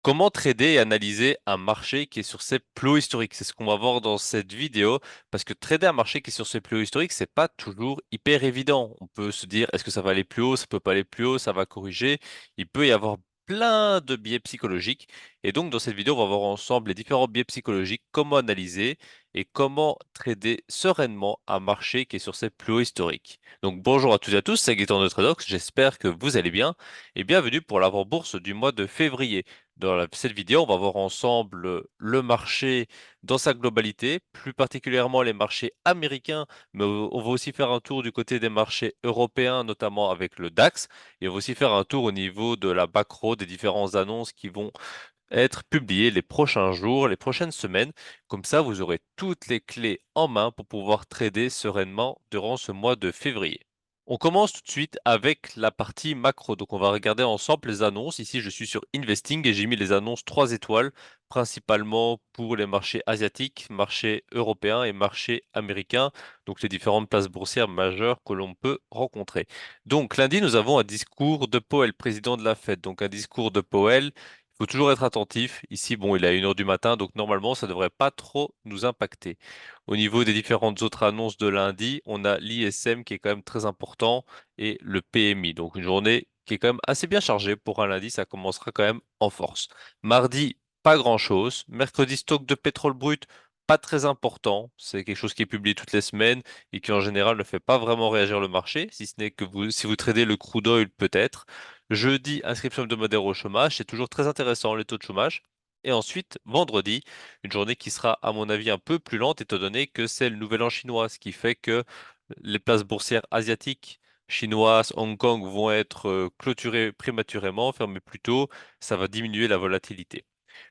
Comment trader et analyser un marché qui est sur ses plus hauts historiques? C'est ce qu'on va voir dans cette vidéo, parce que trader un marché qui est sur ses plus hauts historiques, c'est pas toujours hyper évident. On peut se dire, est-ce que ça va aller plus haut? Ça peut pas aller plus haut, ça va corriger. Il peut y avoir plein de biais psychologiques. Et donc, dans cette vidéo, on va voir ensemble les différents biais psychologiques, comment analyser et comment trader sereinement un marché qui est sur ses plus hauts historiques. Donc, bonjour à toutes et à tous, c'est Gaëtan de Tradox. J'espère que vous allez bien et bienvenue pour l'avant-bourse du mois de février. Cette vidéo, on va voir ensemble le marché dans sa globalité, plus particulièrement les marchés américains, mais on va aussi faire un tour du côté des marchés européens, notamment avec le DAX, et on va aussi faire un tour au niveau de la macro, des différentes annonces qui vont être publiées les prochains jours, les prochaines semaines. Comme ça, vous aurez toutes les clés en main pour pouvoir trader sereinement durant ce mois de février. On commence tout de suite avec la partie macro. Donc, on va regarder ensemble les annonces. Ici, je suis sur Investing et j'ai mis les annonces 3 étoiles, principalement pour les marchés asiatiques, marchés européens et marchés américains. Donc, les différentes places boursières majeures que l'on peut rencontrer. Donc, lundi, nous avons un discours de Powell, président de la Fed. Donc, un discours de Powell. Il faut toujours être attentif. Ici, bon, il est à 1 heure du matin, donc normalement, ça ne devrait pas trop nous impacter. Au niveau des différentes autres annonces de lundi, on a l'ISM qui est quand même très important et le PMI. Donc une journée qui est quand même assez bien chargée pour un lundi, ça commencera quand même en force. Mardi, pas grand-chose. Mercredi, stock de pétrole brut, pas très important. C'est quelque chose qui est publié toutes les semaines et qui en général ne fait pas vraiment réagir le marché, si ce n'est que si vous tradez le crude oil peut-être. Jeudi, inscription hebdomadaire au chômage, c'est toujours très intéressant les taux de chômage. Et ensuite, vendredi, une journée qui sera, à mon avis, un peu plus lente, étant donné que c'est le nouvel an chinois, ce qui fait que les places boursières asiatiques, chinoises, Hong Kong vont être clôturées prématurément, fermées plus tôt. Ça va diminuer la volatilité.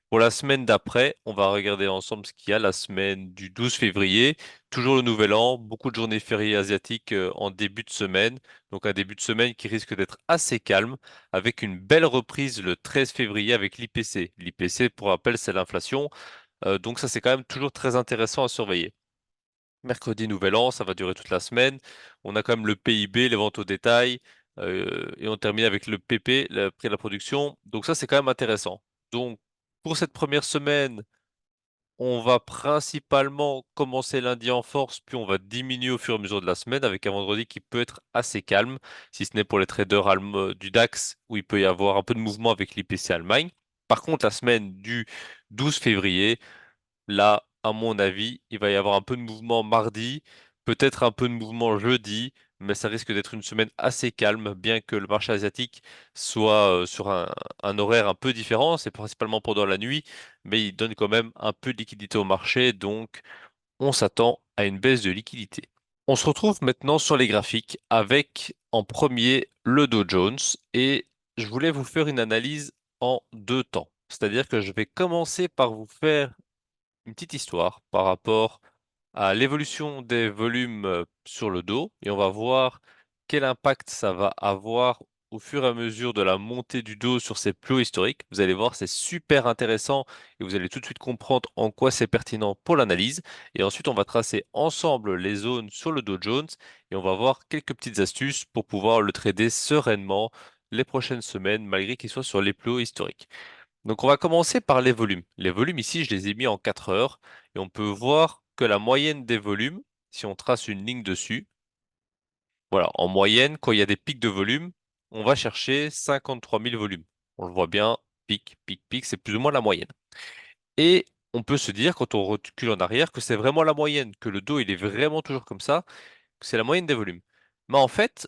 Pour la semaine d'après, on va regarder ensemble ce qu'il y a la semaine du 12 février. Toujours le nouvel an, beaucoup de journées fériées asiatiques en début de semaine. Donc un début de semaine qui risque d'être assez calme, avec une belle reprise le 13 février avec l'IPC. L'IPC, pour rappel, c'est l'inflation. Donc ça, c'est quand même toujours très intéressant à surveiller. Mercredi, nouvel an, ça va durer toute la semaine. On a quand même le PIB, les ventes au détail, et on termine avec le PP, le prix de la production. Donc ça, c'est quand même intéressant. Donc pour cette première semaine, on va principalement commencer lundi en force, puis on va diminuer au fur et à mesure de la semaine, avec un vendredi qui peut être assez calme, si ce n'est pour les traders du DAX, où il peut y avoir un peu de mouvement avec l'IPC Allemagne. Par contre, la semaine du 12 février, là, à mon avis, il va y avoir un peu de mouvement mardi, peut-être un peu de mouvement jeudi, mais ça risque d'être une semaine assez calme, bien que le marché asiatique soit sur un horaire un peu différent, c'est principalement pendant la nuit, mais il donne quand même un peu de liquidité au marché, donc on s'attend à une baisse de liquidité. On se retrouve maintenant sur les graphiques avec en premier le Dow Jones et je voulais vous faire une analyse en deux temps. C'est-à-dire que je vais commencer par vous faire une petite histoire par rapport à l'évolution des volumes sur le dos et on va voir quel impact ça va avoir au fur et à mesure de la montée du dos sur ces plus hauts historiques. Vous allez voir, c'est super intéressant et vous allez tout de suite comprendre en quoi c'est pertinent pour l'analyse. Et ensuite, on va tracer ensemble les zones sur le Dow Jones et on va voir quelques petites astuces pour pouvoir le trader sereinement les prochaines semaines malgré qu'il soit sur les plus hauts historiques. Donc on va commencer par les volumes. Les volumes ici, je les ai mis en 4 heures et on peut voir que la moyenne des volumes, si on trace une ligne dessus, voilà, en moyenne, quand il y a des pics de volume, on va chercher 53 000 volumes. On le voit bien, pic, pic, pic, c'est plus ou moins la moyenne. Et on peut se dire, quand on recule en arrière, que c'est vraiment la moyenne, que le dos, il est vraiment toujours comme ça, que c'est la moyenne des volumes. Mais en fait,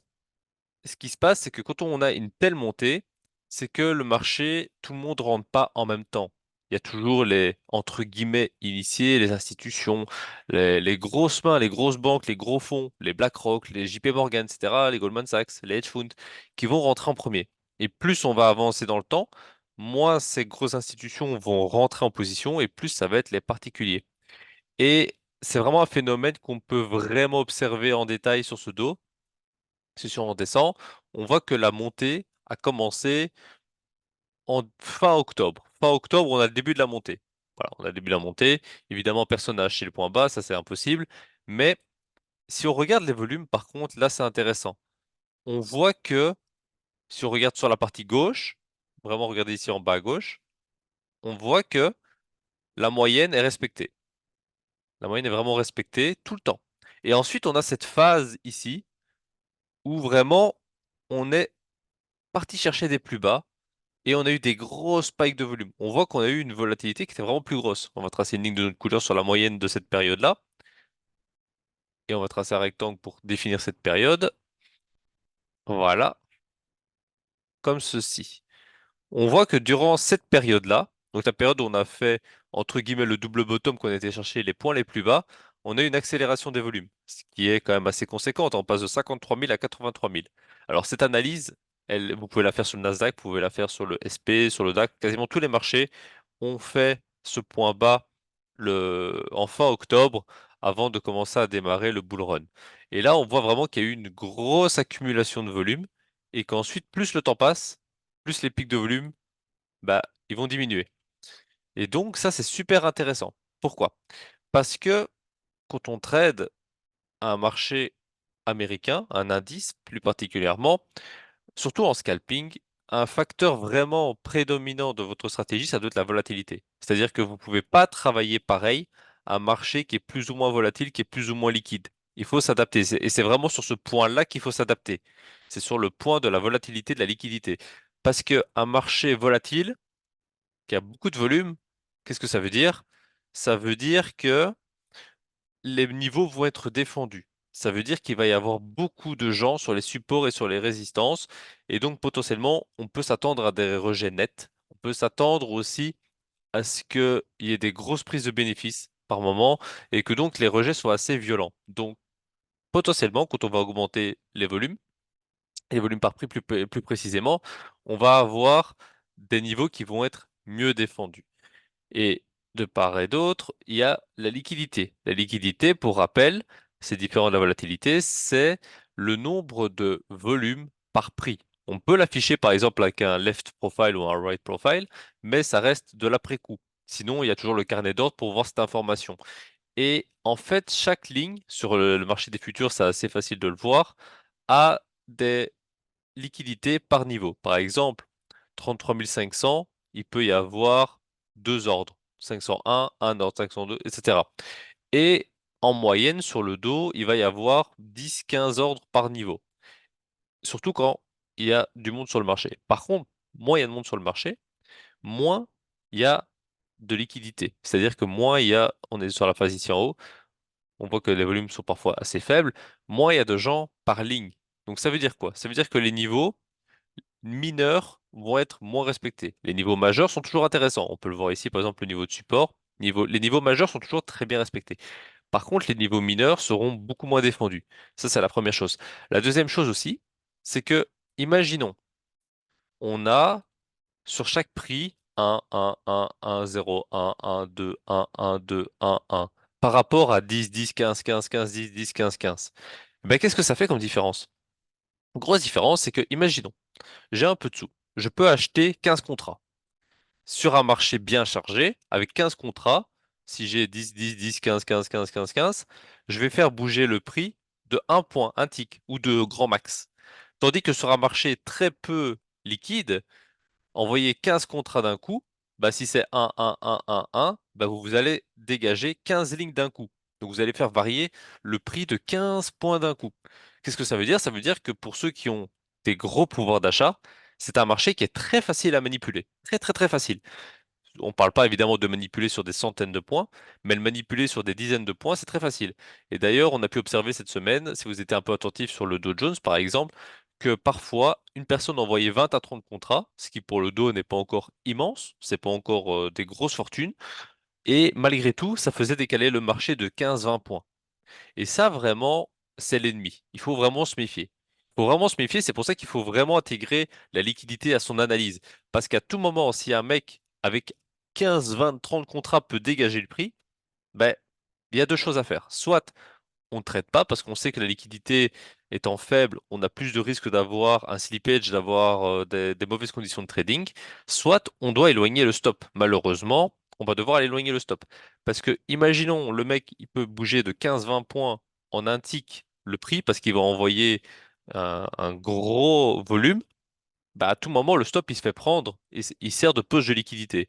ce qui se passe, c'est que quand on a une telle montée, c'est que le marché, tout le monde rentre pas en même temps. Il y a toujours les, entre guillemets, initiés, les institutions, les grosses mains, les grosses banques, les gros fonds, les BlackRock, les JP Morgan, etc., les Goldman Sachs, les hedge funds, qui vont rentrer en premier. Et plus on va avancer dans le temps, moins ces grosses institutions vont rentrer en position et plus ça va être les particuliers. Et c'est vraiment un phénomène qu'on peut vraiment observer en détail sur ce dos. Si on descend, on voit que la montée a commencé en fin octobre. Fin octobre, on a le début de la montée. Voilà, on a le début de la montée. Évidemment, personne n'a acheté le point bas, ça c'est impossible. Mais si on regarde les volumes, par contre, là c'est intéressant. On voit que si on regarde sur la partie gauche, vraiment regardez ici en bas à gauche, on voit que la moyenne est respectée. La moyenne est vraiment respectée tout le temps. Et ensuite, on a cette phase ici où vraiment on est parti chercher des plus bas et on a eu des gros spikes de volume. On voit qu'on a eu une volatilité qui était vraiment plus grosse. On va tracer une ligne de notre couleur sur la moyenne de cette période-là et on va tracer un rectangle pour définir cette période. Voilà, comme ceci. On voit que durant cette période-là, donc la période où on a fait entre guillemets le double bottom, qu'on a été chercher les points les plus bas, on a eu une accélération des volumes, ce qui est quand même assez conséquente. On passe de 53 000 à 83 000. Alors cette analyse, vous pouvez la faire sur le Nasdaq, vous pouvez la faire sur le SP, sur le DAX, quasiment tous les marchés ont fait ce point bas en fin octobre avant de commencer à démarrer le bull run. Et là, on voit vraiment qu'il y a eu une grosse accumulation de volume et qu'ensuite, plus le temps passe, plus les pics de volume, bah, ils vont diminuer. Et donc, ça, c'est super intéressant. Pourquoi? Parce que quand on trade un marché américain, un indice plus particulièrement, surtout en scalping, un facteur vraiment prédominant de votre stratégie, ça doit être la volatilité. C'est-à-dire que vous ne pouvez pas travailler pareil à un marché qui est plus ou moins volatile, qui est plus ou moins liquide. Il faut s'adapter. Et c'est vraiment sur ce point-là qu'il faut s'adapter. C'est sur le point de la volatilité, de la liquidité. Parce qu'un marché volatile, qui a beaucoup de volume, qu'est-ce que ça veut dire? Ça veut dire que les niveaux vont être défendus. Ça veut dire qu'il va y avoir beaucoup de gens sur les supports et sur les résistances. Et donc, potentiellement, on peut s'attendre à des rejets nets. On peut s'attendre aussi à ce qu'il y ait des grosses prises de bénéfices par moment et que donc les rejets soient assez violents. Donc, potentiellement, quand on va augmenter les volumes par prix plus précisément, on va avoir des niveaux qui vont être mieux défendus. Et de part et d'autre, il y a la liquidité. La liquidité, pour rappel, c'est différent de la volatilité, c'est le nombre de volumes par prix. On peut l'afficher par exemple avec un left profile ou un right profile, mais ça reste de l'après-coup. Sinon, il y a toujours le carnet d'ordre pour voir cette information. Et en fait, chaque ligne sur le marché des futurs, c'est assez facile de le voir, a des liquidités par niveau. Par exemple, 33 500, il peut y avoir deux ordres. 501, un ordre, 502, etc. Et en moyenne, sur le dos, il va y avoir 10-15 ordres par niveau. Surtout quand il y a du monde sur le marché. Par contre, moins il y a de monde sur le marché, moins il y a de liquidité. C'est-à-dire que moins il y a, on est sur la phase ici en haut, on voit que les volumes sont parfois assez faibles, moins il y a de gens par ligne. Donc ça veut dire quoi? Ça veut dire que les niveaux mineurs vont être moins respectés. Les niveaux majeurs sont toujours intéressants. On peut le voir ici, par exemple, le niveau de support. Les niveaux majeurs sont toujours très bien respectés. Par contre, les niveaux mineurs seront beaucoup moins défendus. Ça, c'est la première chose. La deuxième chose aussi, c'est que, imaginons, on a sur chaque prix 1, 0, 2, 2, 1. Par rapport à 10, 10, 15, 15, 15, 10, 10, 15, 15. Ben, qu'est-ce que ça fait comme différence? Grosse différence, c'est que, imaginons, j'ai un peu de sous. Je peux acheter 15 contrats. Sur un marché bien chargé, avec 15 contrats, si j'ai 10, 10, 10, 15, 15, 15, 15, 15, je vais faire bouger le prix de un point, un tick ou de grand max. Tandis que sur un marché très peu liquide, envoyer 15 contrats d'un coup, bah si c'est 1, bah vous allez dégager 15 lignes d'un coup. Donc vous allez faire varier le prix de 15 points d'un coup. Qu'est-ce que ça veut dire? Ça veut dire que pour ceux qui ont des gros pouvoirs d'achat, c'est un marché qui est très facile à manipuler. Très très très facile. On ne parle pas évidemment de manipuler sur des centaines de points, mais le manipuler sur des dizaines de points, c'est très facile. Et d'ailleurs, on a pu observer cette semaine, si vous étiez un peu attentif sur le Dow Jones par exemple, que parfois une personne envoyait 20 à 30 contrats, ce qui pour le Dow n'est pas encore immense, c'est pas encore des grosses fortunes, et malgré tout, ça faisait décaler le marché de 15-20 points. Et ça, vraiment, c'est l'ennemi. Il faut vraiment se méfier. Il faut vraiment se méfier. C'est pour ça qu'il faut vraiment intégrer la liquidité à son analyse. Parce qu'à tout moment, si un mec avec 15, 20, 30 contrats peut dégager le prix, ben, il y a deux choses à faire. Soit on ne traite pas parce qu'on sait que la liquidité étant faible, on a plus de risques d'avoir un slippage, d'avoir des mauvaises conditions de trading. Soit on doit éloigner le stop. Malheureusement, on va devoir éloigner le stop. Parce que imaginons le mec, il peut bouger de 15-20 points en un tick le prix parce qu'il va envoyer un gros volume. Bah, à tout moment, le stop il se fait prendre et il sert de poche de liquidité.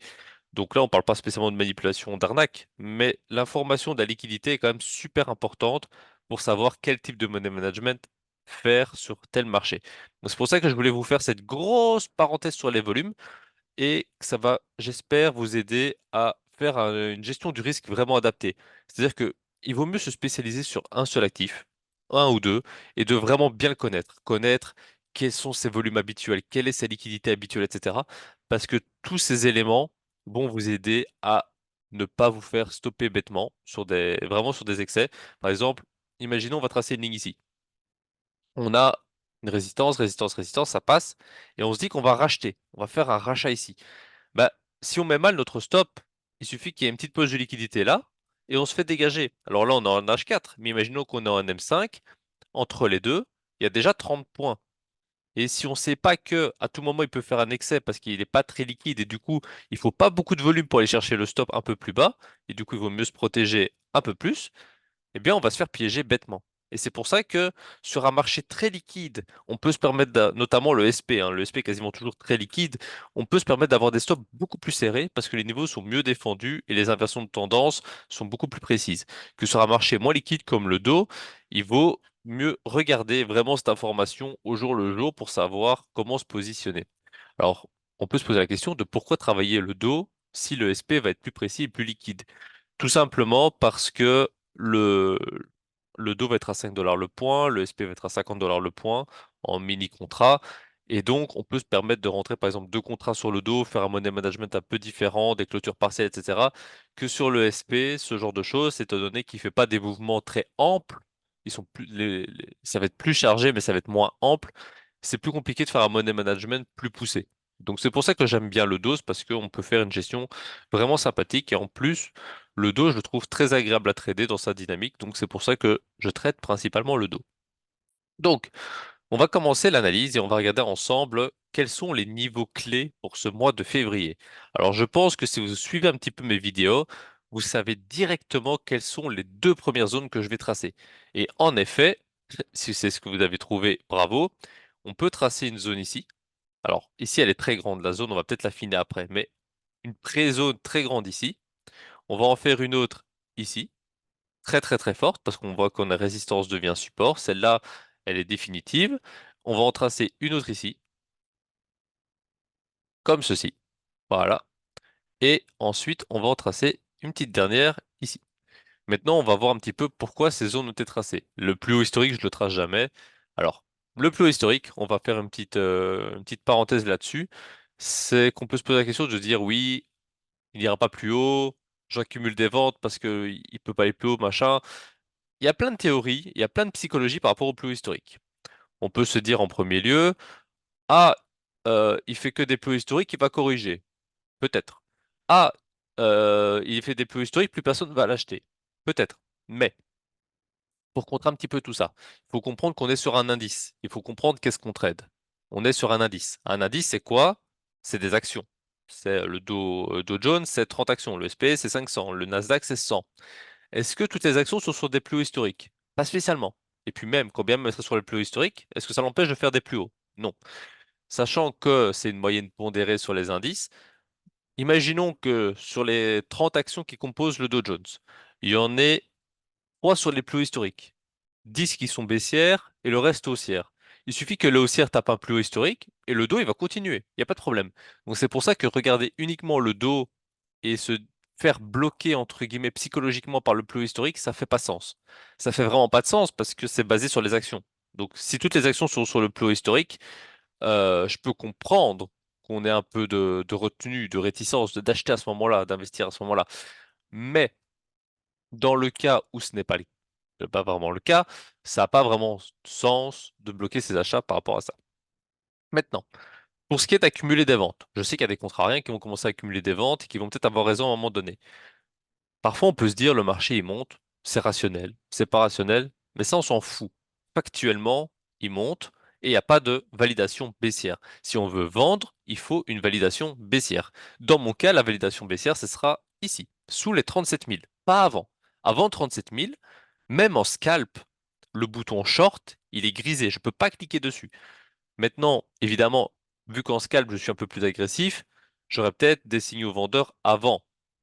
Donc là, on parle pas spécialement de manipulation, d'arnaque, mais l'information de la liquidité est quand même super importante pour savoir quel type de money management faire sur tel marché. Donc c'est pour ça que je voulais vous faire cette grosse parenthèse sur les volumes et ça va, j'espère, vous aider à faire une gestion du risque vraiment adaptée. C'est-à-dire que il vaut mieux se spécialiser sur un seul actif, un ou deux, et de vraiment bien le connaître. Connaître quels sont ses volumes habituels, quelle est sa liquidité habituelle, etc. Parce que tous ces éléments vont vous aider à ne pas vous faire stopper bêtement vraiment sur des excès. Par exemple, imaginons on va tracer une ligne ici. On a une résistance, résistance, résistance, ça passe, et on se dit qu'on va racheter. On va faire un rachat ici. Bah, si on met mal notre stop, il suffit qu'il y ait une petite pause de liquidité là, et on se fait dégager. Alors là, on est en H4, mais imaginons qu'on est en M5, entre les deux, il y a déjà 30 points. Et si on ne sait pas que à tout moment il peut faire un excès parce qu'il n'est pas très liquide et du coup il faut pas beaucoup de volume pour aller chercher le stop un peu plus bas, et du coup il vaut mieux se protéger un peu plus, eh bien, on va se faire piéger bêtement. Et c'est pour ça que sur un marché très liquide, on peut se permettre, notamment le SP, le SP est quasiment toujours très liquide, on peut se permettre d'avoir des stops beaucoup plus serrés parce que les niveaux sont mieux défendus et les inversions de tendance sont beaucoup plus précises. Que sur un marché moins liquide comme le dos, il vaut mieux regarder vraiment cette information au jour le jour pour savoir comment se positionner. Alors, on peut se poser la question de pourquoi travailler le dos si le SP va être plus précis et plus liquide. Tout simplement parce que le, le Do va être à 5 dollars le point, le SP va être à 50 dollars le point en mini contrat. Et donc, on peut se permettre de rentrer par exemple deux contrats sur le dos, faire un money management un peu différent, des clôtures partielles, etc. Que sur le SP, ce genre de choses, étant donné qu'il ne fait pas des mouvements très amples. Ça va être plus chargé, mais ça va être moins ample. C'est plus compliqué de faire un money management plus poussé. Donc, c'est pour ça que j'aime bien le DOS, parce qu'on peut faire une gestion vraiment sympathique. Et en plus, le dos, je le trouve très agréable à trader dans sa dynamique, donc c'est pour ça que je traite principalement le dos. Donc, on va commencer l'analyse et on va regarder ensemble quels sont les niveaux clés pour ce mois de février. Alors, je pense que si vous suivez un petit peu mes vidéos, vous savez directement quelles sont les deux premières zones que je vais tracer. Et en effet, si c'est ce que vous avez trouvé, bravo, on peut tracer une zone ici. Alors, ici, elle est très grande, la zone, on va peut-être l'affiner après, mais une pré-zone très grande ici. On va en faire une autre ici, très très très forte, parce qu'on voit qu'on a résistance devient support. Celle-là, elle est définitive. On va en tracer une autre ici, comme ceci. Voilà. Et ensuite, on va en tracer une petite dernière ici. Maintenant, on va voir un petit peu pourquoi ces zones ont été tracées. Le plus haut historique, je le trace jamais. Alors, le plus haut historique, on va faire une petite parenthèse là-dessus. C'est qu'on peut se poser la question de se dire, oui, il n'ira pas plus haut, j'accumule des ventes parce que il peut pas aller plus haut, machin. Il y a plein de théories, il y a plein de psychologie par rapport au plus haut historique. On peut se dire en premier lieu, ah, il fait que des plus hauts historiques, il va corriger. Peut-être. Ah, il fait des plus hauts historiques, plus personne va l'acheter. Peut-être. Mais, pour contrer un petit peu tout ça, il faut comprendre qu'on est sur un indice. Il faut comprendre qu'est-ce qu'on trade. On est sur un indice. Un indice, c'est quoi? C'est des actions. C'est le Dow Jones, c'est 30 actions. Le SP, c'est 500. Le Nasdaq, c'est 100. Est-ce que toutes les actions sont sur des plus hauts historiques? Pas spécialement. Et puis même, quand bien même elles seraient sur les plus hauts historiques, est-ce que ça l'empêche de faire des plus hauts? Non. Sachant que c'est une moyenne pondérée sur les indices, imaginons que sur les 30 actions qui composent le Dow Jones, il y en ait 3 sur les plus hauts historiques, 10 qui sont baissières et le reste haussières. Il suffit que le haussière tape un plus haut historique et le dos il va continuer, il n'y a pas de problème. Donc c'est pour ça que regarder uniquement le dos et se faire bloquer entre guillemets psychologiquement par le plus haut historique, ça fait pas sens. Ça fait vraiment pas de sens parce que c'est basé sur les actions. Donc si toutes les actions sont sur le plus haut historique, je peux comprendre qu'on ait un peu de retenue, de réticence, d'acheter à ce moment-là, d'investir à ce moment-là. Mais dans le cas où ce n'est pas vraiment le cas, ça n'a pas vraiment sens de bloquer ses achats par rapport à ça. Maintenant, pour ce qui est d'accumuler des ventes, je sais qu'il y a des contrariens qui vont commencer à accumuler des ventes et qui vont peut-être avoir raison à un moment donné. Parfois, on peut se dire le marché il monte, c'est rationnel, c'est pas rationnel, mais ça on s'en fout. Factuellement, il monte et il n'y a pas de validation baissière. Si on veut vendre, il faut une validation baissière. Dans mon cas, la validation baissière, ce sera ici, sous les 37 000, pas avant. Avant 37 000, même en scalp, le bouton short, il est grisé, je ne peux pas cliquer dessus. Maintenant, évidemment, vu qu'en scalp, je suis un peu plus agressif, j'aurais peut-être des signaux vendeurs avant.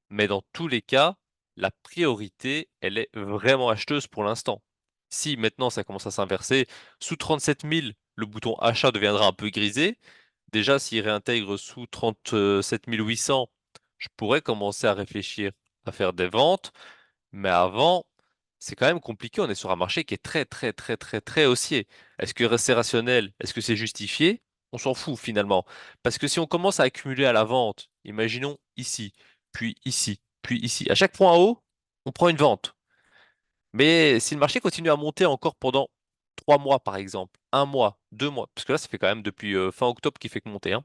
Mais dans tous les cas, la priorité, elle est vraiment acheteuse pour l'instant. Si maintenant ça commence à s'inverser, sous 37 000, le bouton achat deviendra un peu grisé. Déjà, s'il réintègre sous 37 800, je pourrais commencer à réfléchir à faire des ventes. Mais avant, c'est quand même compliqué. On est sur un marché qui est très, très, très, très, très haussier. Est-ce que c'est rationnel? Est-ce que c'est justifié? On s'en fout finalement. Parce que si on commence à accumuler à la vente, imaginons ici, puis ici, puis ici, à chaque point en haut, on prend une vente. Mais si le marché continue à monter encore pendant 3 mois, par exemple, un mois, 2 mois, parce que là, ça fait quand même depuis fin octobre qui fait que monter, hein.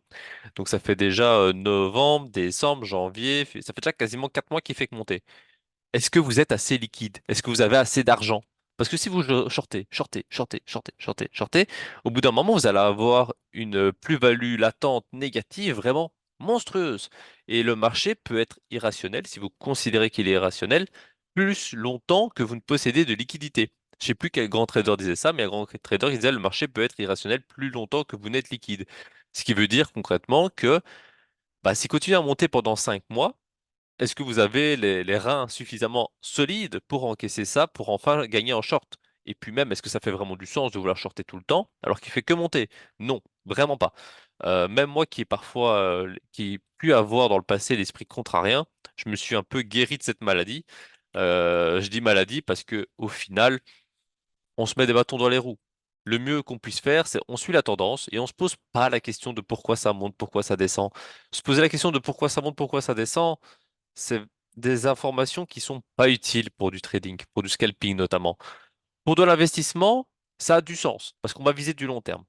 Donc ça fait déjà novembre, décembre, janvier, ça fait déjà quasiment 4 mois qui fait que monter. Est-ce que vous êtes assez liquide? Est-ce que vous avez assez d'argent? Parce que si vous shortez, shortez, shortez, shortez, shortez, shortez, au bout d'un moment, vous allez avoir une plus-value latente négative vraiment monstrueuse. Et le marché peut être irrationnel, si vous considérez qu'il est irrationnel, plus longtemps que vous ne possédez de liquidité. Je sais plus quel grand trader disait ça, mais un grand trader disait le marché peut être irrationnel plus longtemps que vous n'êtes liquide. Ce qui veut dire concrètement que bah, s'il continue à monter pendant 5 mois, est-ce que vous avez les reins suffisamment solides pour encaisser ça, pour enfin gagner en short? Et puis même, est-ce que ça fait vraiment du sens de vouloir shorter tout le temps alors qu'il fait que monter? Non, vraiment pas. Même moi qui ai parfois, qui ai pu avoir dans le passé l'esprit contrarien, je me suis un peu guéri de cette maladie. Je dis maladie parce que au final, on se met des bâtons dans les roues. Le mieux qu'on puisse faire, c'est on suit la tendance et on se pose pas la question de pourquoi ça monte, pourquoi ça descend. Se poser la question de pourquoi ça monte, pourquoi ça descend, c'est des informations qui sont pas utiles pour du trading, pour du scalping notamment. Pour de l'investissement, ça a du sens parce qu'on va viser du long terme.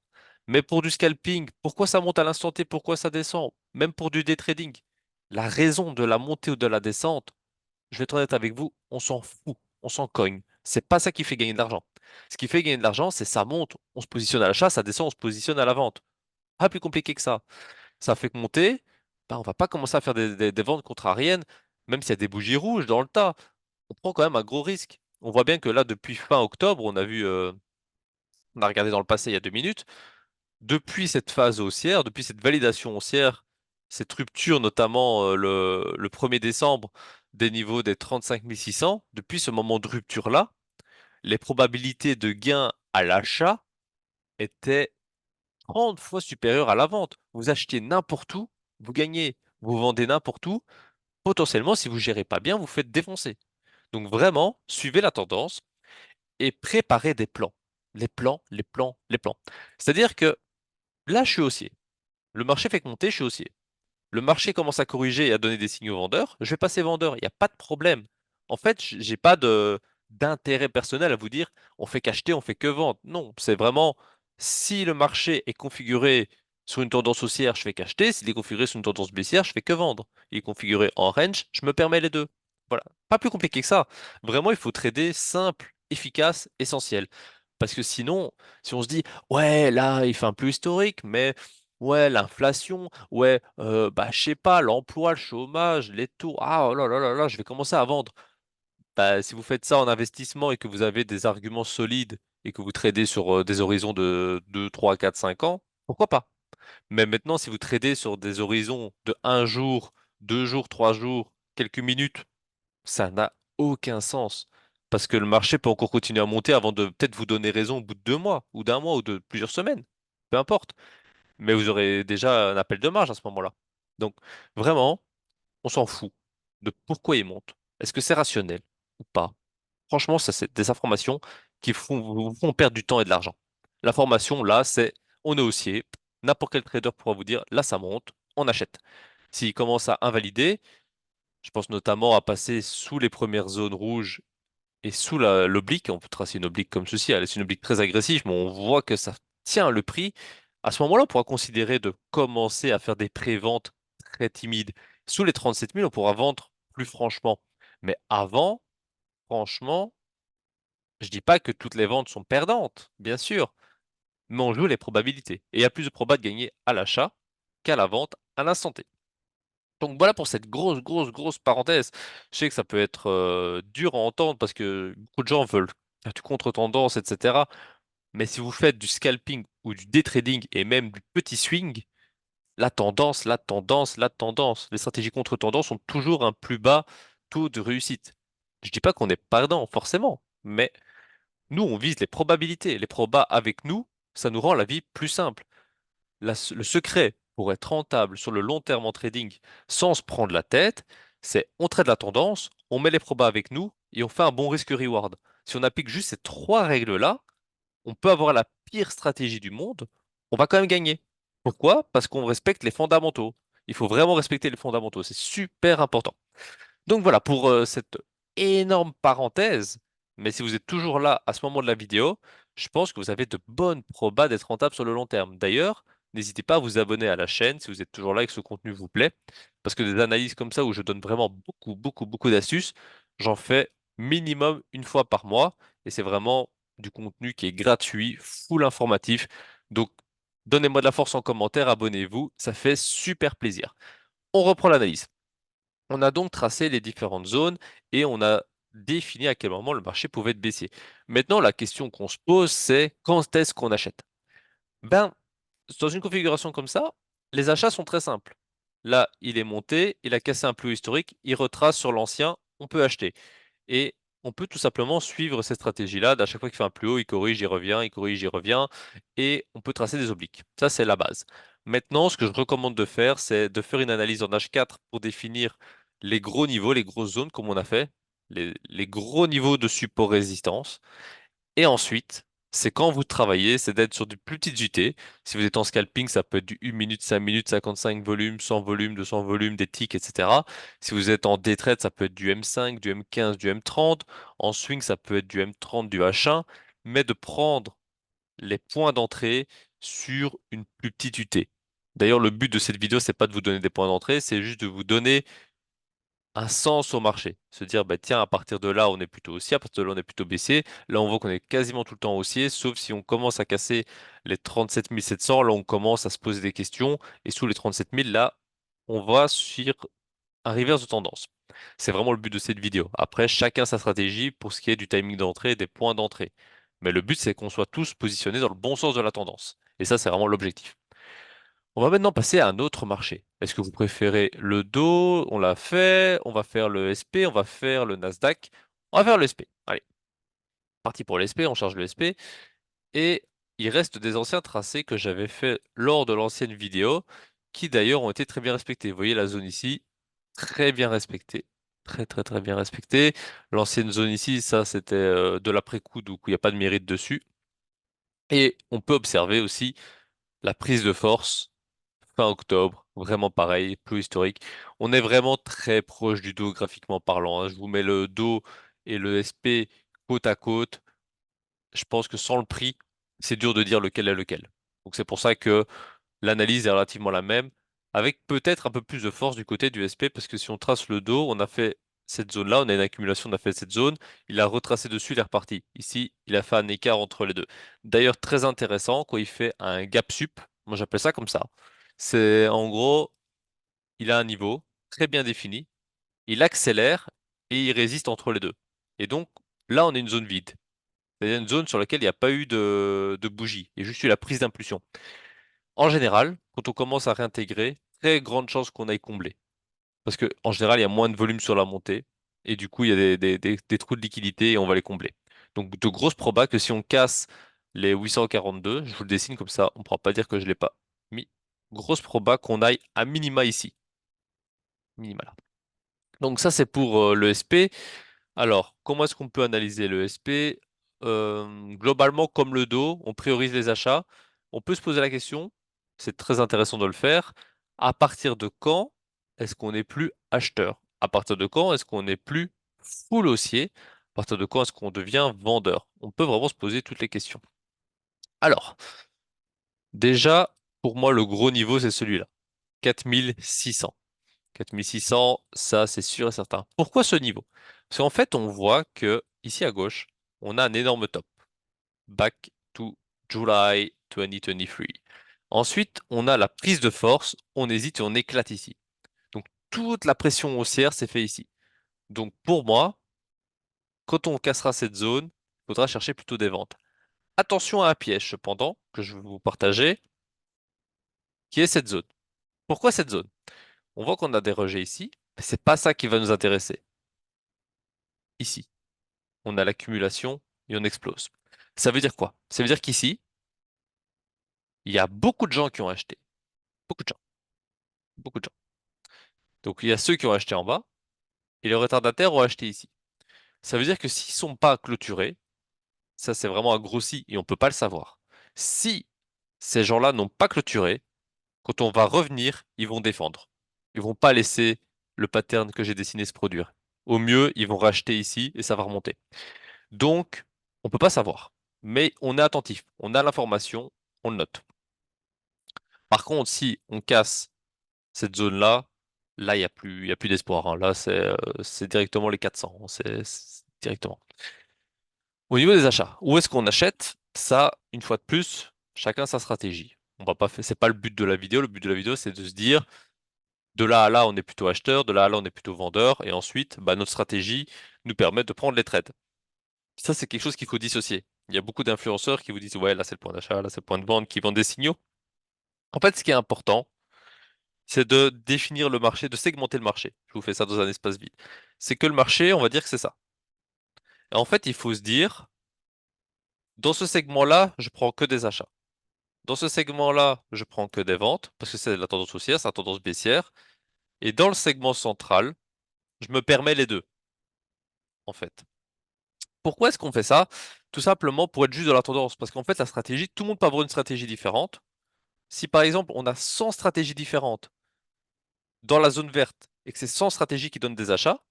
Mais pour du scalping, pourquoi ça monte à l'instant T, pourquoi ça descend? Même pour du day trading, la raison de la montée ou de la descente, je vais être honnête avec vous, on s'en fout, on s'en cogne. C'est pas ça qui fait gagner de l'argent. Ce qui fait gagner de l'argent, c'est ça monte, on se positionne à l'achat, ça descend, on se positionne à la vente. Pas plus compliqué que ça. Ça fait que monter, bah, on va pas commencer à faire des ventes contrariennes, même s'il y a des bougies rouges dans le tas. On prend quand même un gros risque. On voit bien que là, depuis fin octobre, on a regardé dans le passé il y a 2 minutes, depuis cette phase haussière, depuis cette validation haussière, cette rupture notamment le 1er décembre des niveaux des 35 600, depuis ce moment de rupture-là, les probabilités de gain à l'achat étaient 30 fois supérieures à la vente. Vous achetiez n'importe où, vous gagnez. Vous vendez n'importe où, potentiellement, si vous gérez pas bien, vous faites défoncer. Donc vraiment, suivez la tendance et préparez des plans. Les plans, les plans, les plans. C'est-à-dire que là, je suis haussier. Le marché fait que monter, je suis haussier. Le marché commence à corriger et à donner des signaux vendeurs, je vais passer vendeur, il n'y a pas de problème. En fait, j'ai pas de d'intérêt personnel à vous dire on fait qu'acheter, on fait que vendre. Non, c'est vraiment si le marché est configuré sur une tendance haussière, je fais qu'acheter, s'il est configuré sur une tendance baissière, je fais que vendre. Il est configuré en range, je me permets les deux. Voilà, pas plus compliqué que ça. Vraiment, il faut trader simple, efficace, essentiel. Parce que sinon, si on se dit ouais, là, il fait un plus historique, mais ouais, l'inflation, ouais, bah, je sais pas, l'emploi, le chômage, les taux, ah oh là là là là, je vais commencer à vendre. Bah, si vous faites ça en investissement et que vous avez des arguments solides et que vous tradez sur des horizons de 2, 3, 4, 5 ans, pourquoi pas? Mais maintenant, si vous tradez sur des horizons de 1 jour, 2 jours, 3 jours, quelques minutes, ça n'a aucun sens. Parce que le marché peut encore continuer à monter avant de peut-être vous donner raison au bout de 2 mois, ou d'un mois, ou de plusieurs semaines. Peu importe. Mais vous aurez déjà un appel de marge à ce moment-là. Donc, vraiment, on s'en fout de pourquoi il monte. Est-ce que c'est rationnel ou pas? Franchement, ça, c'est des informations qui vous font perdre du temps et de l'argent. L'information, là, c'est on est haussier. N'importe quel trader pourra vous dire, là, ça monte, on achète. S'il commence à invalider, je pense notamment à passer sous les premières zones rouges et sous l'oblique, on peut tracer une oblique comme ceci, elle est une oblique très agressive, mais on voit que ça tient le prix. À ce moment-là, on pourra considérer de commencer à faire des pré-ventes très timides. Sous les 37 000, on pourra vendre plus franchement. Mais avant, franchement, je dis pas que toutes les ventes sont perdantes, bien sûr, mais on joue les probabilités. Et il y a plus de probas de gagner à l'achat qu'à la vente à l'instant T. Donc voilà pour cette grosse, grosse, grosse parenthèse. Je sais que ça peut être dur à entendre parce que beaucoup de gens veulent faire du contre-tendance, etc. Mais si vous faites du scalping ou du day trading et même du petit swing, la tendance, la tendance, la tendance. Les stratégies contre tendance ont toujours un plus bas taux de réussite. Je dis pas qu'on est perdant, forcément, mais nous, on vise les probabilités. Les probas avec nous, ça nous rend la vie plus simple. Le secret pour être rentable sur le long terme en trading sans se prendre la tête, c'est on trade la tendance, on met les probas avec nous et on fait un bon risque-reward. Si on applique juste ces trois règles-là, on peut avoir la pire stratégie du monde, on va quand même gagner. Pourquoi? Parce qu'on respecte les fondamentaux. Il faut vraiment respecter les fondamentaux, c'est super important. Donc voilà pour cette énorme parenthèse. Mais si vous êtes toujours là à ce moment de la vidéo, je pense que vous avez de bonnes probas d'être rentable sur le long terme. D'ailleurs, n'hésitez pas à vous abonner à la chaîne si vous êtes toujours là et que ce contenu vous plaît. Parce que des analyses comme ça où je donne vraiment beaucoup, beaucoup, beaucoup d'astuces, j'en fais minimum une fois par mois. Et c'est vraiment du contenu qui est gratuit, full informatif. Donc, donnez-moi de la force en commentaire, abonnez-vous, ça fait super plaisir. On reprend l'analyse. On a donc tracé les différentes zones et on a défini à quel moment le marché pouvait être baissier. Maintenant, la question qu'on se pose, c'est quand est-ce qu'on achète? Ben, dans une configuration comme ça, les achats sont très simples. Là, il est monté, il a cassé un plus haut historique, il retrace sur l'ancien, on peut acheter. Et on peut tout simplement suivre cette stratégie-là. À chaque fois qu'il fait un plus haut, il corrige, il revient, il corrige, il revient. Et on peut tracer des obliques. Ça, c'est la base. Maintenant, ce que je recommande de faire, c'est de faire une analyse en H4 pour définir les gros niveaux, les grosses zones, comme on a fait, les gros niveaux de support-résistance. Et ensuite, c'est quand vous travaillez, c'est d'être sur du plus petites UT. Si vous êtes en scalping, ça peut être du 1 minute, 5 minutes, 55 volumes, 100 volumes, 200 volumes, des ticks, etc. Si vous êtes en day trade, ça peut être du M5, du M15, du M30. En swing, ça peut être du M30, du H1. Mais de prendre les points d'entrée sur une plus petite UT. D'ailleurs, le but de cette vidéo, c'est pas de vous donner des points d'entrée, c'est juste de vous donner un sens au marché. Se dire, bah, tiens, à partir de là, on est plutôt haussier, à partir de là, on est plutôt baissier. Là, on voit qu'on est quasiment tout le temps haussier, sauf si on commence à casser les 37 700. Là, on commence à se poser des questions. Et sous les 37 000, là, on va sur un reverse de tendance. C'est vraiment le but de cette vidéo. Après, chacun sa stratégie pour ce qui est du timing d'entrée et des points d'entrée. Mais le but, c'est qu'on soit tous positionnés dans le bon sens de la tendance. Et ça, c'est vraiment l'objectif. On va maintenant passer à un autre marché. Est-ce que vous préférez le Dow? On l'a fait. On va faire le SP. On va faire le Nasdaq. On va faire le SP. Allez, parti pour le SP. On charge le SP. Et il reste des anciens tracés que j'avais fait lors de l'ancienne vidéo, qui d'ailleurs ont été très bien respectés. Vous voyez la zone ici, très bien respectée. Très très très bien respectée. L'ancienne zone ici, ça c'était de l'après-coup, donc il n'y a pas de mérite dessus. Et on peut observer aussi la prise de force fin octobre, vraiment pareil, plus historique. On est vraiment très proche du dos graphiquement parlant, hein. Je vous mets le dos et le SP côte à côte. Je pense que sans le prix, c'est dur de dire lequel est lequel. Donc c'est pour ça que l'analyse est relativement la même, avec peut-être un peu plus de force du côté du SP, parce que si on trace le dos, on a fait cette zone-là, on a une accumulation, on a fait cette zone, il a retracé dessus, il est reparti. Ici, il a fait un écart entre les deux. D'ailleurs, très intéressant, quand il fait un gap sup, moi j'appelle ça comme ça. C'est en gros, il a un niveau très bien défini, il accélère et il résiste entre les deux. Et donc, là, on a une zone vide. C'est-à-dire une zone sur laquelle il n'y a pas eu de bougie, il y a juste eu la prise d'impulsion. En général, quand on commence à réintégrer, très grande chance qu'on aille combler. Parce que en général, il y a moins de volume sur la montée, et du coup, il y a des trous de liquidité et on va les combler. Donc de grosses probas que si on casse les 842, je vous le dessine comme ça, on ne pourra pas dire que je l'ai pas mis. Grosse proba qu'on aille à minima ici. Minima là. Donc ça, c'est pour le SP. Alors, comment est-ce qu'on peut analyser le SP? Globalement, comme le dos, on priorise les achats. On peut se poser la question, c'est très intéressant de le faire, à partir de quand est-ce qu'on n'est plus acheteur? À partir de quand est-ce qu'on n'est plus full haussier? À partir de quand est-ce qu'on devient vendeur? On peut vraiment se poser toutes les questions. Alors, déjà, pour moi, le gros niveau, c'est celui-là, 4600. 4600, ça c'est sûr et certain. Pourquoi ce niveau? Parce qu'en fait, on voit que ici à gauche, on a un énorme top. Back to July 2023. Ensuite, on a la prise de force, on hésite et on éclate ici. Donc toute la pression haussière s'est fait ici. Donc pour moi, quand on cassera cette zone, il faudra chercher plutôt des ventes. Attention à un piège cependant, que je vais vous partager, qui est cette zone. Pourquoi cette zone? On voit qu'on a des rejets ici, mais c'est pas ça qui va nous intéresser. Ici, on a l'accumulation et on explose. Ça veut dire quoi? Ça veut dire qu'ici, il y a beaucoup de gens qui ont acheté. Beaucoup de gens. Beaucoup de gens. Donc il y a ceux qui ont acheté en bas et les retardataires ont acheté ici. Ça veut dire que s'ils sont pas clôturés, ça c'est vraiment un grossi et on peut pas le savoir. Si ces gens-là n'ont pas clôturé, quand on va revenir, ils vont défendre. Ils vont pas laisser le pattern que j'ai dessiné se produire. Au mieux, ils vont racheter ici et ça va remonter. Donc, on peut pas savoir. Mais on est attentif. On a l'information, on le note. Par contre, si on casse cette zone-là, là, il y a plus d'espoir, hein. Là, c'est directement les 400, hein. C'est directement. Au niveau des achats, où est-ce qu'on achète? Ça, une fois de plus, chacun sa stratégie. On va pas faire, c'est pas le but de la vidéo. Le but de la vidéo, c'est de se dire, de là à là, on est plutôt acheteur, de là à là, on est plutôt vendeur, et ensuite, bah, notre stratégie nous permet de prendre les trades. Ça, c'est quelque chose qu'il faut dissocier. Il y a beaucoup d'influenceurs qui vous disent, ouais, là, c'est le point d'achat, là, c'est le point de vente, qui vendent des signaux. En fait, ce qui est important, c'est de définir le marché, de segmenter le marché. Je vous fais ça dans un espace vide. C'est que le marché, on va dire que c'est ça. Et en fait, il faut se dire, dans ce segment-là, je prends que des achats. Dans ce segment-là, je prends que des ventes, parce que c'est la tendance haussière, c'est la tendance baissière. Et dans le segment central, je me permets les deux, en fait. Pourquoi est-ce qu'on fait ça? Tout simplement pour être juste dans la tendance. Parce qu'en fait, la stratégie, tout le monde peut avoir une stratégie différente. Si par exemple, on a 100 stratégies différentes dans la zone verte et que c'est 100 stratégies qui donnent des achats,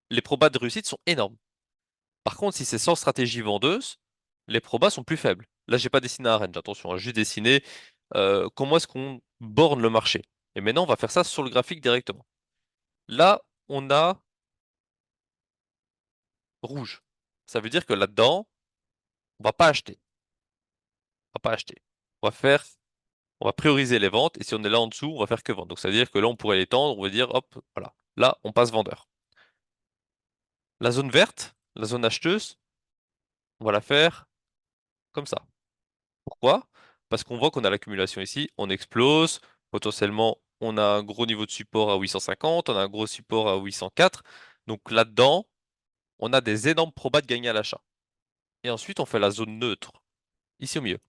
les probas de réussite sont énormes. Par contre, si c'est 100 stratégies vendeuses, les probas sont plus faibles. Là, j'ai pas dessiné un range, attention, j'ai juste dessiné comment est-ce qu'on borne le marché. Et maintenant, on va faire ça sur le graphique directement. Là, on a rouge. Ça veut dire que là-dedans, on va pas acheter. On va pas acheter. On va faire, on va prioriser les ventes. Et si on est là en dessous, on va faire que vendre. Donc, ça veut dire que là, on pourrait l'étendre. On va dire, hop, voilà. Là, on passe vendeur. La zone verte, la zone acheteuse, on va la faire comme ça. Pourquoi? Parce qu'on voit qu'on a l'accumulation ici, on explose, potentiellement on a un gros niveau de support à 850, on a un gros support à 804, donc là-dedans, on a des énormes probas de gagner à l'achat. Et ensuite, on fait la zone neutre, ici au milieu.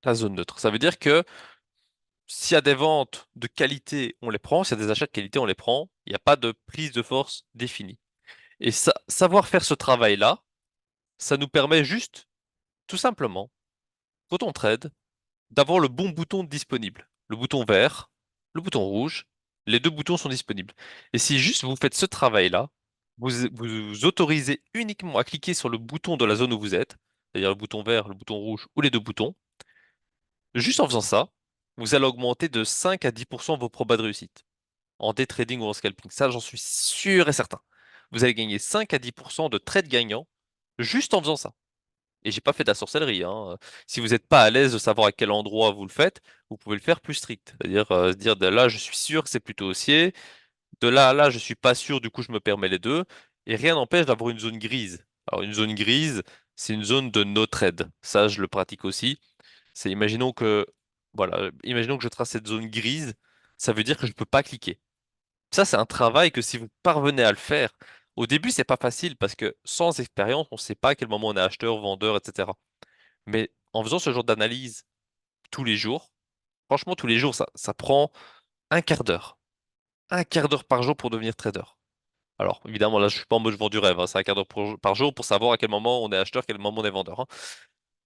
La zone neutre, ça veut dire que s'il y a des ventes de qualité, on les prend, s'il y a des achats de qualité, on les prend, il n'y a pas de prise de force définie. Et savoir faire ce travail-là, ça nous permet juste, tout simplement, quand on trade, d'avoir le bon bouton disponible. Le bouton vert, le bouton rouge, les deux boutons sont disponibles. Et si juste vous faites ce travail-là, vous autorisez uniquement à cliquer sur le bouton de la zone où vous êtes, c'est-à-dire le bouton vert, le bouton rouge ou les deux boutons, juste en faisant ça, vous allez augmenter de 5 à 10% vos probas de réussite. En day trading ou en scalping. Ça, j'en suis sûr et certain. Vous allez gagner 5 à 10% de trades gagnants juste en faisant ça. Et j'ai pas fait de la sorcellerie, hein. Si vous n'êtes pas à l'aise de savoir à quel endroit vous le faites, vous pouvez le faire plus strict. C'est-à-dire se dire de là, je suis sûr que c'est plutôt haussier. De là à là, je suis pas sûr, du coup, je me permets les deux. Et rien n'empêche d'avoir une zone grise. Alors, une zone grise, c'est une zone de no trade. Ça, je le pratique aussi. C'est, imaginons que je trace cette zone grise, ça veut dire que je peux pas cliquer. Ça, c'est un travail que si vous parvenez à le faire, au début, c'est pas facile parce que sans expérience, on ne sait pas à quel moment on est acheteur, vendeur, etc. Mais en faisant ce genre d'analyse tous les jours, franchement, tous les jours, ça prend un quart d'heure. Un quart d'heure par jour pour devenir trader. Alors, évidemment, là, je suis pas en mode je vends du rêve, hein. C'est un quart d'heure par jour pour savoir à quel moment on est acheteur, quel moment on est vendeur, hein.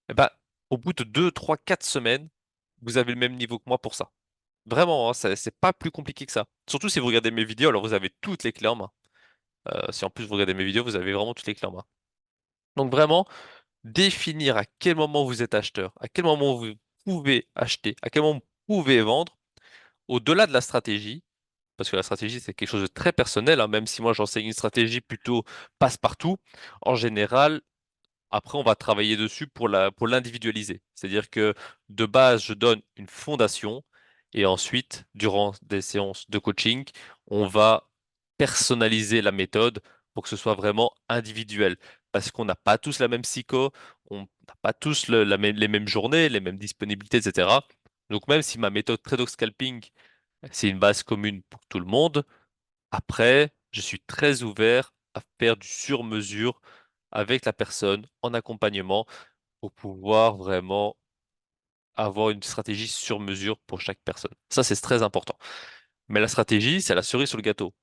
Et ben, au bout de 2, 3, 4 semaines, vous avez le même niveau que moi pour ça. Vraiment, hein, c'est pas plus compliqué que ça. Surtout si vous regardez mes vidéos, alors vous avez toutes les clés en main. Si en plus vous regardez mes vidéos, vous avez vraiment toutes les clés en main. Donc vraiment, définir à quel moment vous êtes acheteur, à quel moment vous pouvez acheter, à quel moment vous pouvez vendre, au-delà de la stratégie, parce que la stratégie c'est quelque chose de très personnel, hein, même si moi j'enseigne une stratégie plutôt passe-partout, en général, après on va travailler dessus pour l'individualiser. C'est-à-dire que de base, je donne une fondation et ensuite, durant des séances de coaching, on va personnaliser la méthode pour que ce soit vraiment individuel. Parce qu'on n'a pas tous la même psycho, on n'a pas tous les mêmes journées, les mêmes disponibilités, etc. Donc même si ma méthode Trade Scalping C'est une base commune pour tout le monde. Après, je suis très ouvert à faire du sur-mesure avec la personne en accompagnement pour pouvoir vraiment avoir une stratégie sur mesure pour chaque personne. Ça, c'est très important. Mais la stratégie, c'est la cerise sur le gâteau.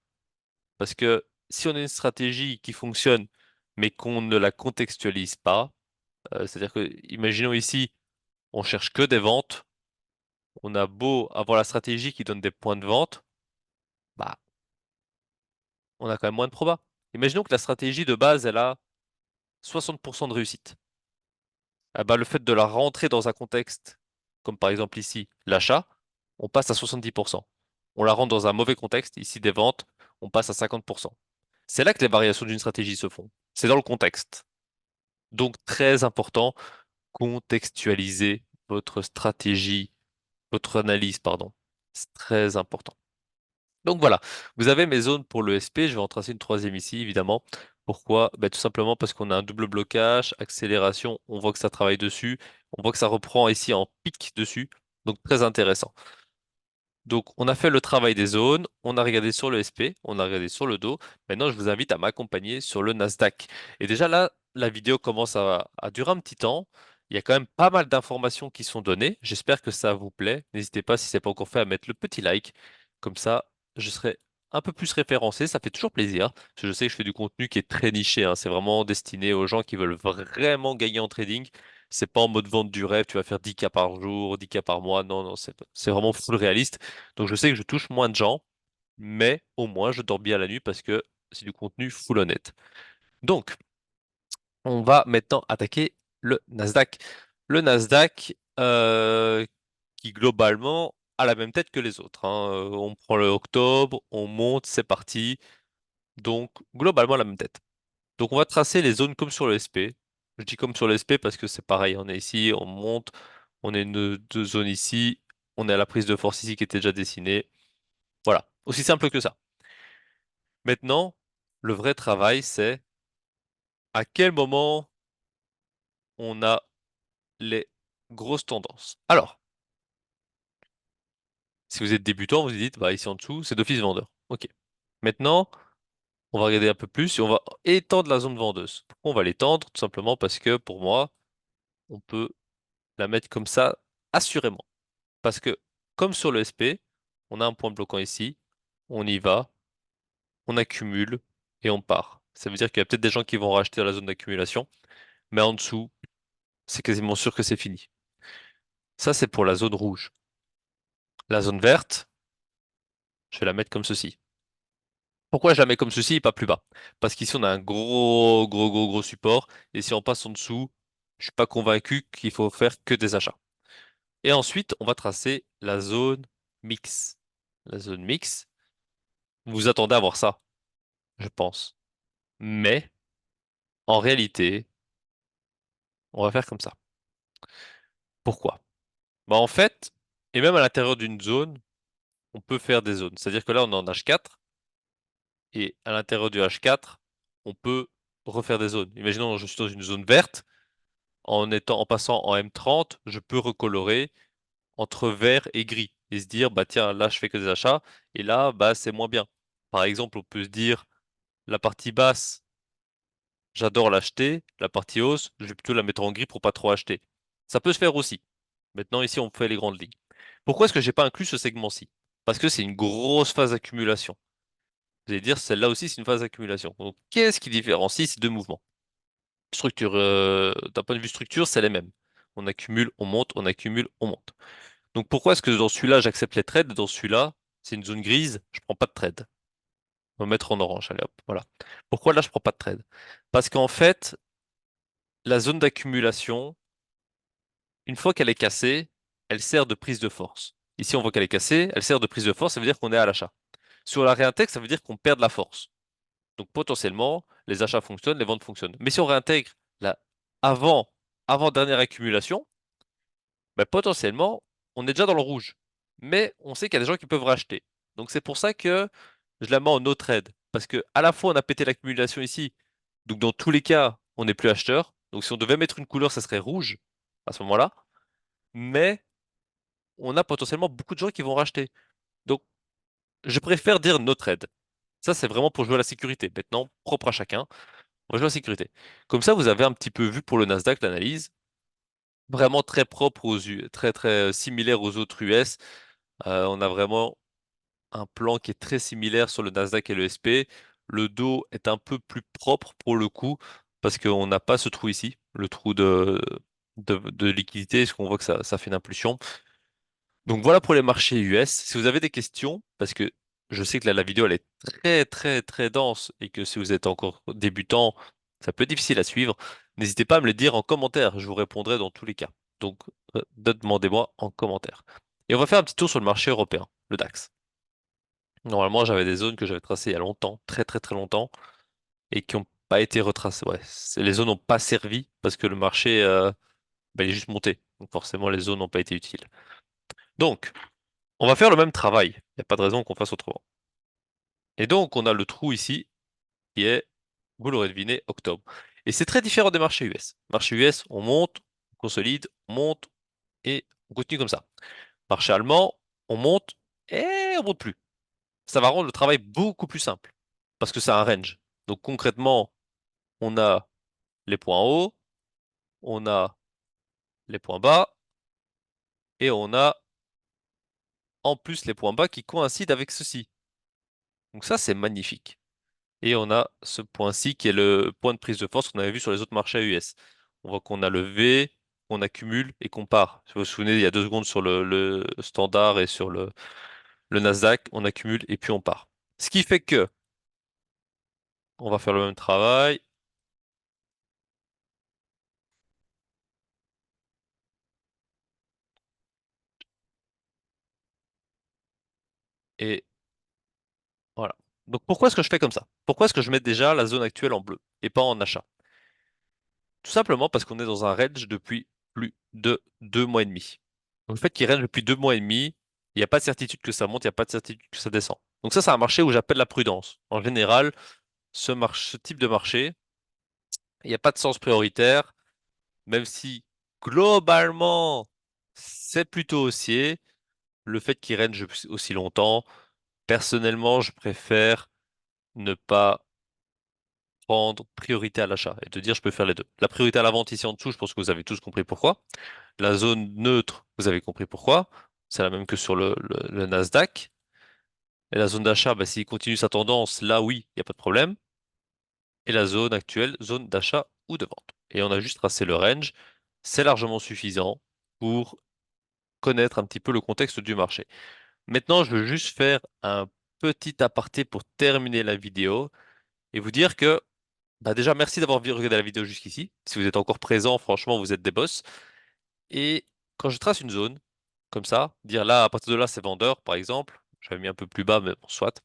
Parce que si on a une stratégie qui fonctionne, mais qu'on ne la contextualise pas, c'est-à-dire que, imaginons ici, on cherche que des ventes, on a beau avoir la stratégie qui donne des points de vente, bah, on a quand même moins de probas. Imaginons que la stratégie de base, elle a 60% de réussite. Ah bah, le fait de la rentrer dans un contexte, comme par exemple ici, l'achat, on passe à 70%. On la rentre dans un mauvais contexte, ici des ventes, on passe à 50%. C'est là que les variations d'une stratégie se font. C'est dans le contexte. Donc très important, contextualiser votre stratégie, votre analyse, pardon. C'est très important. Donc voilà, vous avez mes zones pour le SP, je vais en tracer une troisième ici, évidemment. Pourquoi? Ben, tout simplement parce qu'on a un double blocage, accélération, on voit que ça travaille dessus, on voit que ça reprend ici en pic dessus, donc très intéressant. Donc on a fait le travail des zones, on a regardé sur le SP, on a regardé sur le dos, maintenant je vous invite à m'accompagner sur le Nasdaq. Et déjà là, la vidéo commence à durer un petit temps, il y a quand même pas mal d'informations qui sont données, j'espère que ça vous plaît, n'hésitez pas si ce n'est pas encore fait à mettre le petit like, comme ça je serai un peu plus référencé, ça fait toujours plaisir, parce que je sais que je fais du contenu qui est très niché, hein, c'est vraiment destiné aux gens qui veulent vraiment gagner en trading, c'est pas en mode vente du rêve, tu vas faire 10K par jour, 10K par mois, non, non, c'est vraiment full réaliste, donc je sais que je touche moins de gens, mais au moins je dors bien la nuit parce que c'est du contenu full honnête. Donc, on va maintenant attaquer le Nasdaq. Le Nasdaq, qui globalement a la même tête que les autres, hein. On prend le octobre, on monte, c'est parti. Donc, globalement la même tête. Donc, on va tracer les zones comme sur le SP. Je dis comme sur le SP parce que c'est pareil. On est ici, on monte, on est une deux zones ici, on est à la prise de force ici qui était déjà dessinée. Voilà, aussi simple que ça. Maintenant, le vrai travail, c'est à quel moment on a les grosses tendances. Alors, si vous êtes débutant, vous vous dites, bah, ici en dessous, c'est d'office vendeur. OK. Maintenant, on va regarder un peu plus et on va étendre la zone vendeuse. Pourquoi on va l'étendre? Tout simplement parce que pour moi, on peut la mettre comme ça assurément. Parce que, comme sur le SP, on a un point bloquant ici, on y va, on accumule et on part. Ça veut dire qu'il y a peut-être des gens qui vont racheter dans la zone d'accumulation, mais en dessous, c'est quasiment sûr que c'est fini. Ça, c'est pour la zone rouge. La zone verte, je vais la mettre comme ceci. Pourquoi je la mets comme ceci et pas plus bas? Parce qu'ici, on a un gros support. Et si on passe en dessous, je suis pas convaincu qu'il faut faire que des achats. Et ensuite, on va tracer la zone mix. La zone mix, vous vous attendez à voir ça, je pense. Mais, en réalité, on va faire comme ça. Pourquoi? Bah, en fait, et même à l'intérieur d'une zone, on peut faire des zones. C'est-à-dire que là, on est en H4. Et à l'intérieur du H4, on peut refaire des zones. Imaginons, je suis dans une zone verte, en passant en M30, je peux recolorer entre vert et gris et se dire, bah tiens, là je fais que des achats et là, bah c'est moins bien. Par exemple, on peut se dire, la partie basse, j'adore l'acheter, la partie hausse, je vais plutôt la mettre en gris pour pas trop acheter. Ça peut se faire aussi. Maintenant, ici, on fait les grandes lignes. Pourquoi est-ce que j'ai pas inclus ce segment-ci? Parce que c'est une grosse phase d'accumulation. Vous allez dire, celle-là aussi, c'est une phase d'accumulation. Donc, qu'est-ce qui différencie ces deux mouvements? Structure, d'un point de vue structure, c'est les mêmes. On accumule, on monte, on accumule, on monte. Donc pourquoi est-ce que dans celui-là, j'accepte les trades, dans celui-là, c'est une zone grise, je prends pas de trade. On va mettre en orange, allez hop, voilà. Pourquoi là, je prends pas de trade? Parce qu'en fait, la zone d'accumulation, une fois qu'elle est cassée, elle sert de prise de force. Ici, on voit qu'elle est cassée, elle sert de prise de force, ça veut dire qu'on est à l'achat. Sur la réintègre, ça veut dire qu'on perd de la force. Donc potentiellement, les achats fonctionnent, les ventes fonctionnent. Mais si on réintègre la avant, avant dernière accumulation, ben, potentiellement, on est déjà dans le rouge. Mais on sait qu'il y a des gens qui peuvent racheter. Donc c'est pour ça que je la mets en no trade. Parce que à la fois on a pété l'accumulation ici, donc dans tous les cas, on n'est plus acheteur. Donc si on devait mettre une couleur, ça serait rouge à ce moment-là. Mais on a potentiellement beaucoup de gens qui vont racheter. Donc, je préfère dire no trade. Ça, c'est vraiment pour jouer à la sécurité. Maintenant, propre à chacun, on va jouer à la sécurité. Comme ça, vous avez un petit peu vu pour le Nasdaq l'analyse, vraiment très propre très très similaire aux autres US. On a vraiment un plan qui est très similaire sur le Nasdaq et le SP. Le dos est un peu plus propre pour le coup, parce qu'on n'a pas ce trou ici, le trou de liquidité, parce qu'on voit que ça fait une impulsion. Donc voilà pour les marchés US. Si vous avez des questions, parce que je sais que là, la vidéo elle est très très très dense et que si vous êtes encore débutant, ça peut être difficile à suivre, n'hésitez pas à me les dire en commentaire. Je vous répondrai dans tous les cas. Donc demandez-moi en commentaire. Et on va faire un petit tour sur le marché européen, le DAX. Normalement, j'avais des zones que j'avais tracées il y a longtemps, très très très longtemps, et qui n'ont pas été retracées. Ouais, les zones n'ont pas servi parce que le marché il est juste monté. Donc forcément, les zones n'ont pas été utiles. Donc, on va faire le même travail. Il n'y a pas de raison qu'on fasse autrement. Et donc, on a le trou ici qui est, vous l'aurez deviné, octobre. Et c'est très différent des marchés US. Marché US, on monte, on consolide, on monte et on continue comme ça. Marché allemand, on monte et on monte plus. Ça va rendre le travail beaucoup plus simple parce que c'est un range. Donc concrètement, on a les points hauts, on a les points bas et on a en plus les points bas qui coïncident avec ceci. Donc ça, c'est magnifique. Et on a ce point-ci qui est le point de prise de force qu'on avait vu sur les autres marchés US. On voit qu'on a le V, qu'on accumule et qu'on part. Si vous vous souvenez, il y a 2 secondes sur le standard et sur le Nasdaq, on accumule et puis on part. Ce qui fait que on va faire le même travail et voilà. Donc pourquoi est-ce que je fais comme ça? Pourquoi est-ce que je mets déjà la zone actuelle en bleu et pas en achat? Tout simplement parce qu'on est dans un range depuis plus de 2 mois et demi. Donc, le fait qu'il range depuis 2 mois et demi, il n'y a pas de certitude que ça monte, il n'y a pas de certitude que ça descend. Donc ça, c'est un marché où j'appelle la prudence. En général, ce type de marché, il n'y a pas de sens prioritaire, même si globalement, c'est plutôt haussier. Le fait qu'il range aussi longtemps, personnellement, je préfère ne pas prendre priorité à l'achat et de dire je peux faire les deux. La priorité à la vente ici en dessous, je pense que vous avez tous compris pourquoi. La zone neutre, vous avez compris pourquoi. C'est la même que sur le Nasdaq. Et la zone d'achat, bah, s'il continue sa tendance, là oui, il n'y a pas de problème. Et la zone actuelle, zone d'achat ou de vente. Et on a juste tracé le range. C'est largement suffisant pour connaître un petit peu le contexte du marché. Maintenant, je veux juste faire un petit aparté pour terminer la vidéo et vous dire que bah déjà, merci d'avoir regardé la vidéo jusqu'ici. Si vous êtes encore présent, franchement, vous êtes des boss. Et quand je trace une zone, comme ça, dire là, à partir de là, c'est vendeur, par exemple. J'avais mis un peu plus bas, mais bon, soit.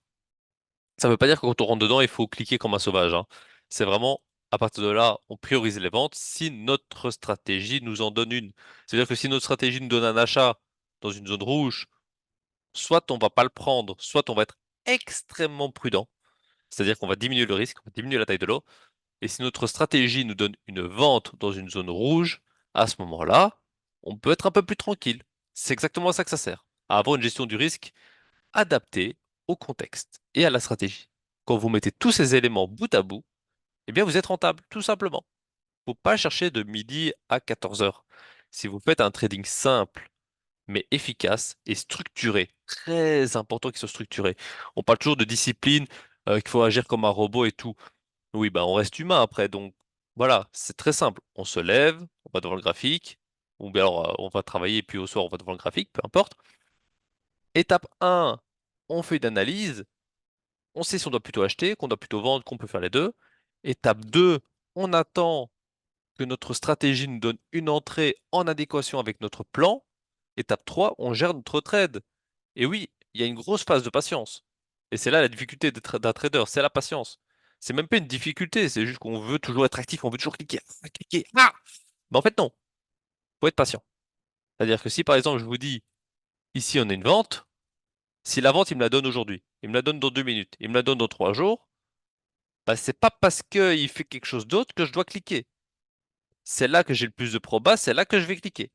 Ça ne veut pas dire que quand on rentre dedans, il faut cliquer comme un sauvage, hein. C'est vraiment, à partir de là, on priorise les ventes si notre stratégie nous en donne une. C'est-à-dire que si notre stratégie nous donne un achat dans une zone rouge, soit on va pas le prendre, soit on va être extrêmement prudent. C'est-à-dire qu'on va diminuer le risque, on va diminuer la taille de lot. Et si notre stratégie nous donne une vente dans une zone rouge, à ce moment-là, on peut être un peu plus tranquille. C'est exactement à ça que ça sert, à avoir une gestion du risque adaptée au contexte et à la stratégie. Quand vous mettez tous ces éléments bout à bout, eh bien vous êtes rentable, tout simplement. Faut pas chercher de midi à 14 heures. Si vous faites un trading simple, mais efficace et structuré, très important qu'il soit structuré. On parle toujours de discipline, qu'il faut agir comme un robot et tout. Oui, bah on reste humain après, donc voilà, c'est très simple. On se lève, on va devant le graphique, ou bien alors on va travailler et puis au soir on va devant le graphique, peu importe. Étape 1, on fait une analyse, on sait si on doit plutôt acheter, qu'on doit plutôt vendre, qu'on peut faire les deux. Étape 2, on attend que notre stratégie nous donne une entrée en adéquation avec notre plan. Étape 3, on gère notre trade. Et oui, il y a une grosse phase de patience. Et c'est là la difficulté d'un trader, c'est la patience. C'est même pas une difficulté, c'est juste qu'on veut toujours être actif, on veut toujours cliquer, cliquer. Ah! Mais en fait, non, faut être patient. C'est-à-dire que si par exemple je vous dis, ici on a une vente, si la vente il me la donne aujourd'hui, il me la donne dans 2 minutes, il me la donne dans 3 jours, bah c'est pas parce qu'il fait quelque chose d'autre que je dois cliquer. C'est là que j'ai le plus de probas, c'est là que je vais cliquer.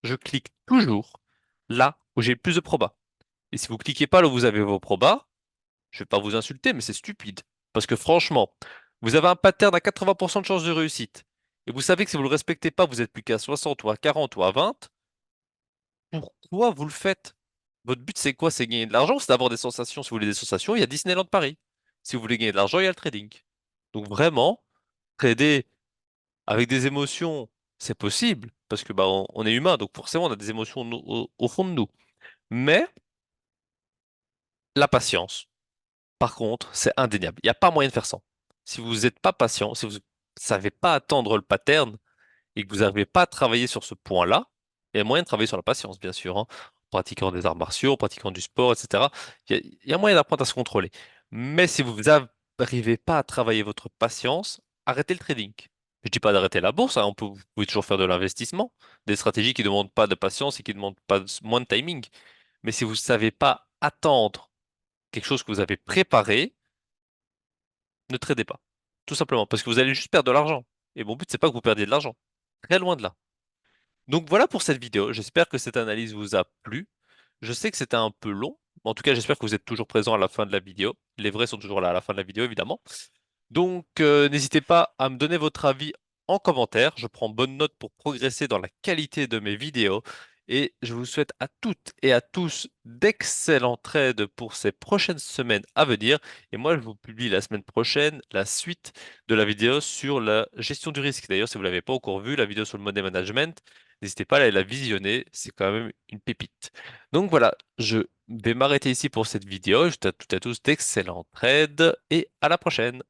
Je clique toujours là où j'ai le plus de probas. Et si vous cliquez pas là où vous avez vos probas, je vais pas vous insulter, mais c'est stupide. Parce que franchement, vous avez un pattern à 80% de chances de réussite. Et vous savez que si vous le respectez pas, vous êtes plus qu'à 60 ou à 40 ou à 20. Pourquoi vous le faites? Votre but, c'est quoi? C'est gagner de l'argent ou c'est d'avoir des sensations? Si vous voulez des sensations, il y a Disneyland Paris. Si vous voulez gagner de l'argent, il y a le trading. Donc vraiment, trader avec des émotions, c'est possible. Parce que bah, on est humain, donc forcément, on a des émotions au fond de nous. Mais la patience, par contre, c'est indéniable. Il n'y a pas moyen de faire sans. Si vous n'êtes pas patient, si vous ne savez pas attendre le pattern et que vous n'arrivez pas à travailler sur ce point-là, il y a moyen de travailler sur la patience, bien sûr, hein, en pratiquant des arts martiaux, en pratiquant du sport, etc. Il y a moyen d'apprendre à se contrôler. Mais si vous n'arrivez pas à travailler votre patience, arrêtez le trading. Je dis pas d'arrêter la bourse, hein, vous pouvez toujours faire de l'investissement, des stratégies qui ne demandent pas de patience et qui ne demandent pas moins de timing. Mais si vous ne savez pas attendre quelque chose que vous avez préparé, ne tradez pas. Tout simplement, parce que vous allez juste perdre de l'argent. Et mon but, c'est pas que vous perdiez de l'argent. Très loin de là. Donc voilà pour cette vidéo. J'espère que cette analyse vous a plu. Je sais que c'était un peu long. En tout cas, j'espère que vous êtes toujours présent à la fin de la vidéo. Les vrais sont toujours là à la fin de la vidéo, évidemment. Donc, n'hésitez pas à me donner votre avis en commentaire. Je prends bonne note pour progresser dans la qualité de mes vidéos. Et je vous souhaite à toutes et à tous d'excellents trades pour ces prochaines semaines à venir. Et moi, je vous publie la semaine prochaine la suite de la vidéo sur la gestion du risque. D'ailleurs, si vous ne l'avez pas encore vu, la vidéo sur le money management, n'hésitez pas à aller la visionner. C'est quand même une pépite. Donc voilà, je vais m'arrêter ici pour cette vidéo. Je vous souhaite à toutes et à tous d'excellents trades et à la prochaine.